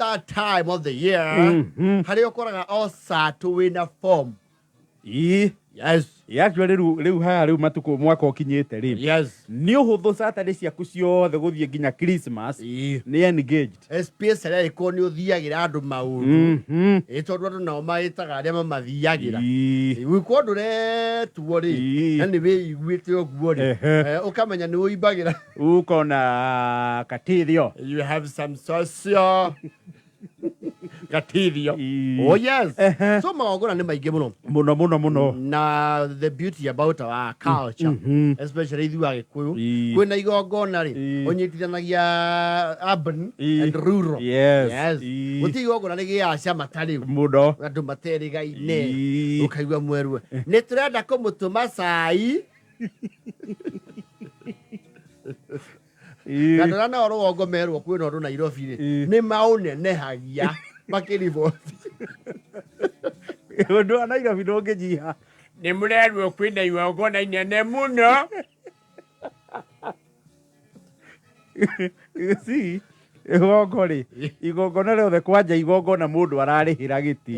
that time of the year, harĩ ũkoraga Osatu wĩna form. Yes. Actually riu ha riu matuko mwaka ukinyite ri. Yes. Ni uhuthu Saturday ciaku ciothe guthie nginya Christmas. Ni engaged. Especially ko ni uthiagira andu maundu. Itondu andu nao maitaga aria mamathiagira. Wiko ndure tuo ri. Ani we igwite oguo ri. Ukamenya ni uimbagira. Ukona katithio. You have some social Katithio. Oh yes. So magogona ni maingi muno. Muno. Na the beauty about our culture, especially ithu Agikuyu, kwina igongona ri unyitithanagia urban and rural. Yes. Guti igongona ni giacia matari muno. Andu materigaine. Ukaigua mweru. Ni turenda kumutuma cai. Na na rugongo merwo kwina andu Nairobi ri ni maunenehagia makiriboti. Undu Nairobi ndungijiha. Ni murerwo kwina igongona inene muno. You see, igongona riothe kwanja igongona mundu ararihira giti.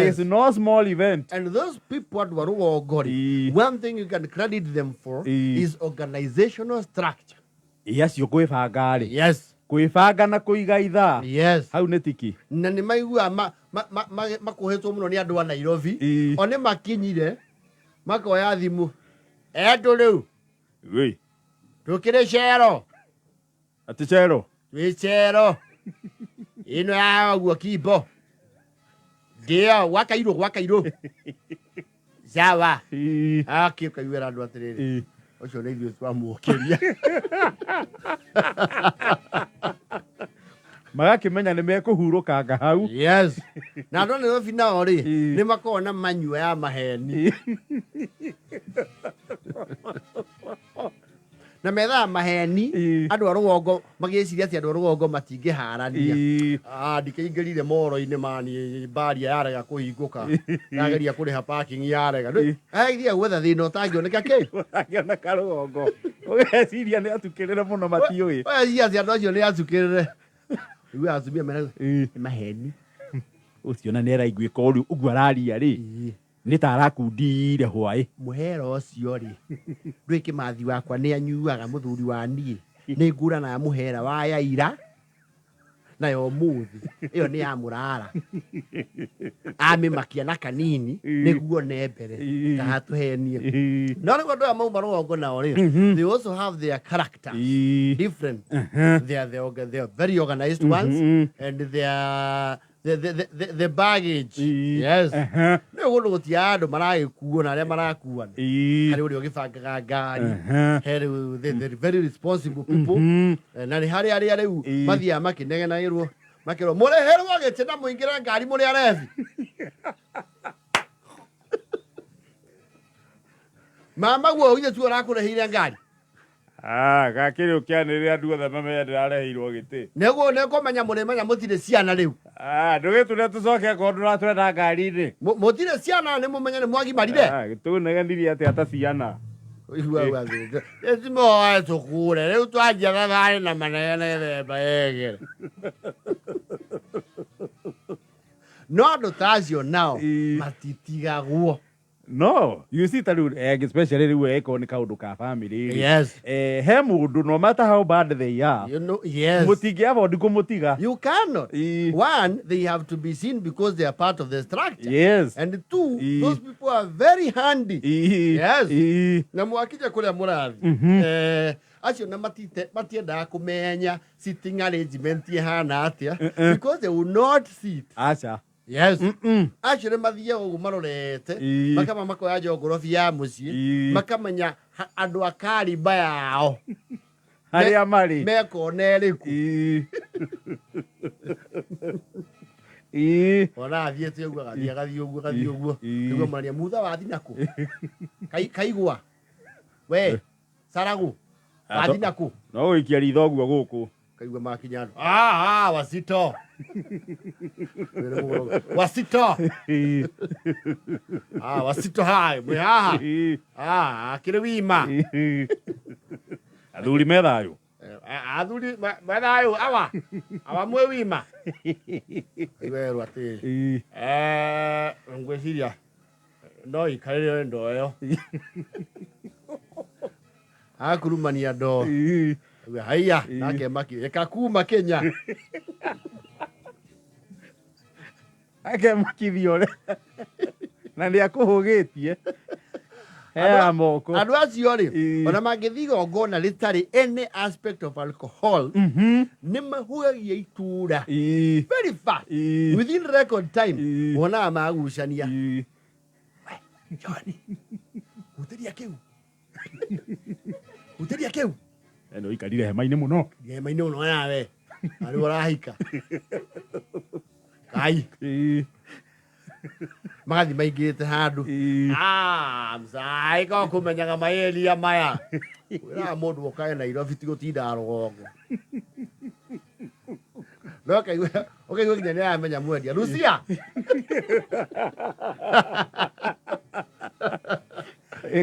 It's no small event. And those people at Warugogori, one thing you can credit them for is organizational structure. Yes, you kwibanga ri. Yes. Kwibanga na kuiga itha. Yes. Hau ni tiki. Na ni maigua makuhetwo muno ni andu a Nairobi. One makinyire makoya thimu. Andu riu. Wei. Tukire cero. Ati cero. Twi cero. Ino ya guo kibo. Ndio wakairo. Sawa. Kaigwira andu atiriri. Ocio ni ithuĩ twamuokeria. Magakimenya ni mekuhurukanga hau. Yes. Na andu Nairobi nao ri ni makona manyua ya maheni. Na metha maheni andu a rugongo magiciria ati andu a rugongo matingĩharania. Ndikĩingĩrire moro-inĩ mani baria yarega kũhingũka. Yageria kũrĩha parking yarega. Ageria gwetha thĩna ũtangĩoneka kĩ? Ũtangĩoneka rugongo. Ũgeciria nĩ atukĩrĩre mũno matiũĩ. Ũgeciria ati andu acio nĩ atukĩrĩre. Rĩu atumia mena maheni. Ũcio na nĩ araiguĩka ũru ũguo araria rĩ. Ni tarakundire hwai muhera ucio ri ndwiki mathi wakwa ni anyuaga muthuri wa nie ni ngurana ya muhera wa yaira na yo muthi iyo ni ya murara makia na kanini niguo ne mbere kahatuhenie no ni gondo amau marongo nao ri they also have their character different. They are very organized ones and they are the baggage. Yes. No go to tiado maragikuo na aria marakuana. Hari uri ugibangaga ngari. They're very responsible people. Na ni hari riu mathia makinegenagirwo makiro mureherwo agete na muingira ngari muri arefi. Mama guo uye tu arakurehire ngari. Gakiri ukianĩrĩra andu othe mamenye ndĩrareheirwo gĩtĩ. Nĩguo menya mũrĩmenya mũtirĩ ciana rĩu. Ndũgĩtũre tũcoke akorwo ndũratwenda ngari-inĩ. Mũtirĩ ciana nĩ mũmenye nĩ mwagimarire. Gĩtũnegenirie atĩ ata ciana. Ĩcimoe tũkure rĩu twanjia thabarĩ na manene themba egere. No andũ ta acio nao matitigagwo. No, you see that especially the iconic kaundu ka family. Yes. He mundu no matter how bad they are. You know, yes. Mutigia avoid kumutiga. You cannot. One, they have to be seen because they are part of the structure. Yes. And two, those people are very handy. Yes. Na mwakija kule murathi. Acio na matiendaga kumenya sitting arrangement ihana atia because they will not sit. Acha. Yes. Actually mathia ugu marorete makama makoya jogorofi ya mucii makamenya andu akari bayao haria mari meko neriku ona athiete ugu gathi ugu niguo maria mutha wathi naku kaigwa we saragu wathi naku no wikia ritho guo guku kaigwa makinyano wasito wasito wasito hai mwihaha kire wima athuri methayo Athuri mathayo awa mwe wima. Iwe rwati. Ngweciria no ikarire ndo yo. Akurumania ndo. Haya, nake maki ekakuma Kenya. Ake makithio na nä akuhugitie hea moko andu acio ri ona mangithiga ngona ritari any aspect of alcohol ni mahugagia itura very fast within record time wona magucania Johnny uteria kiu eno ikarire hema-inä må no hema-inä muno nawe ari urahika kai magathi maingĩte handũ msai ko kũmenyaga maeria maya wĩra mũndũ ũkae Nairobi ti gũtinda rũgongo no kaigua nginya nĩaramenya mwendia Lucia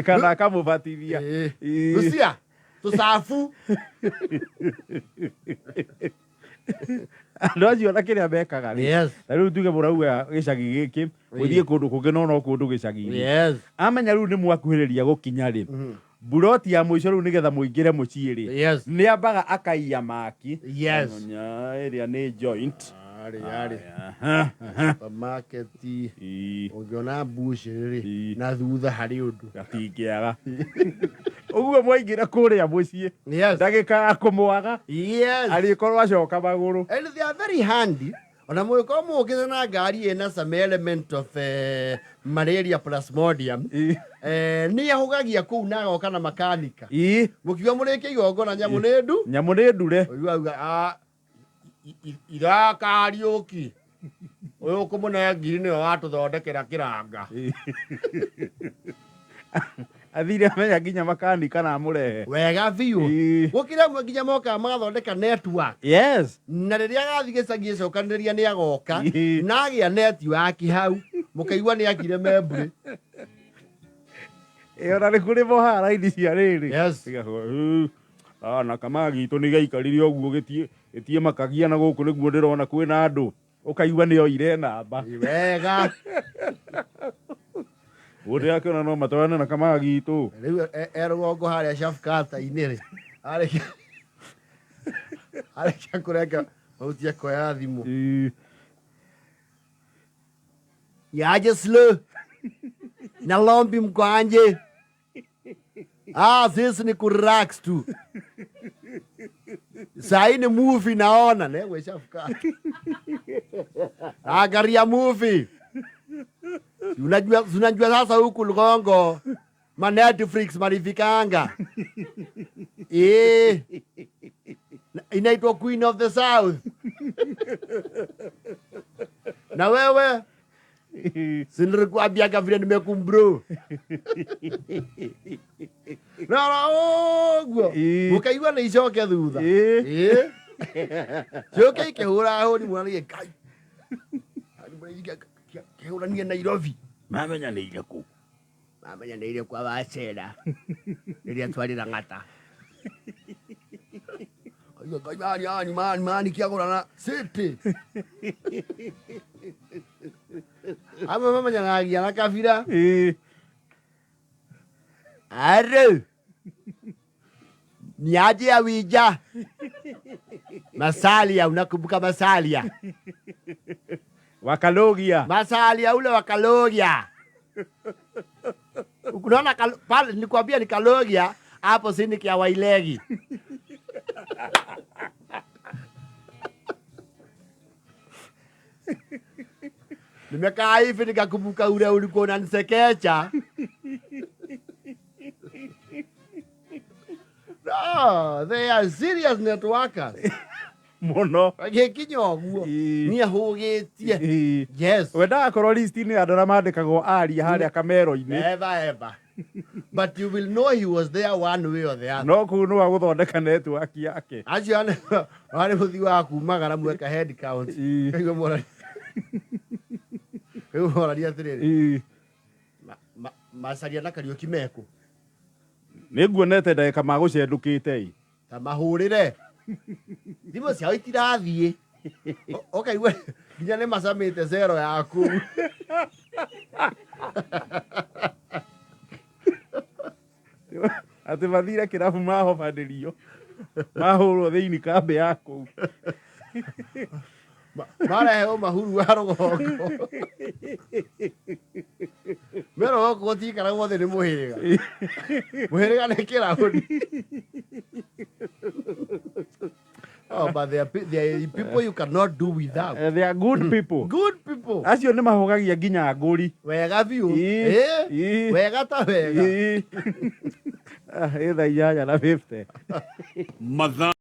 kana kamũbatithia Lucia tũcabu andå acio na kä rä a mekaga na rä u tuge må rauga gä cagi gä kä gå thiä kå ndå kå ngä no kå ndå gä cagi amenya rä u nä mwakuhä rä ria gå kinya rä mburoti ya må ico rä u nä getha må ingä re må ciä rä nä ambaga akaia maki ä rä a nä joint supermarket ungiona bush riri na thutha hari undu gatingĩaga uguo mwaingĩra kũrĩa mũciĩ ndagĩka ya kũmwaga arĩkorwo acoka magũrũ and they are very handy ona mwĩko mũkĩte na ngari ĩna some element of malaria plasmodium nĩ ahũgagia kũu na agoka na makanika mũkiuga mũrĩkie igongona nyamũ nĩ ndure irakariũki ũyũ kũmũne ngiri nĩwe watũthondekera kĩranga athire amenya nginya makanika na mũrehe wega biũ gũkĩra nginya moka magathondeka network na rĩrĩa agathiĩ gĩcagi gĩcokanĩrĩria nĩ agoka na agĩa network hau mũkaigua nĩ akire membrĩ ona nĩ kũrĩ moha raini cia rĩrĩ na kama gitå nä gaikarire å guo gätie makagia na gå kå nä guo ndä rona kwä na andå å kaigua nä oire namba wega å ndä akä ona no matwarane na kama gitå rä u erågongo harä a cafkata-inä rä arekia kå renga mautia koya thimå yaje slow na lombi mkwanje sisi ni kurelax tu. Sahi ni movie naona newe shafuka. Angalia movie. Unajua sasa huku Lugongo ma Netflix marifikanga. Inaitwa Queen of the South. Na wewe sinirikuambiaga vile nimekumbro. No, ukaigua na icoke thutha. Coke ikihura honi mwana ye kai. Kihurania Nairobi. Mamenyanĩire kũ? Mamenyanĩire kwa Wacera. Rĩrĩa twarĩra ng'ata. Mani kiagũrana city. Ama mamenyanagia na kabira. Arũ. Niaje ya wija. Masalia, unakumbuka Masalia? Wakalogia. Masalia ule wakalogia. Unaona pale nilikwambia ni kalogia, hapo sini kia Wailegi. Nimekaa hivi nikakumbuka ule ulikuwa unanisekecha. No, they are serious networkers. Mono. Gĩkinya ũguo nĩ ahũgĩtie. Yes. Wendaga korwo list-inĩ andũ arĩa mandĩkagwo aria harĩa kamero-inĩ. Ever. But you will know he was there one way or the other. No kũu nĩ wa gũthondeka network yake. Acio nĩ mũthi wa kumagara mweka head count. Kaigua mũraria atĩrĩrĩ. Macaria na Kariũki mekũ. Nĩ nguonete ndagĩka ma gũcendũkĩte. Ta mahũrĩre. thimå ciao itirathiä okaigua nginya nä macamä te cero yaku atä mathire kä rabu mahobanä rio mahå rwo thä inä kambä ya kå marehe å mahuru wa rå gongo me rå gongo gå tikaragwo thä nä må hä rä ga må hä rä ga nä kä raåni. Oh, but there are people you cannot do without. They are good people. Good people. Acio nä mahogagia nginya ngåri wega biå wega ta wega ä tha 8 na 50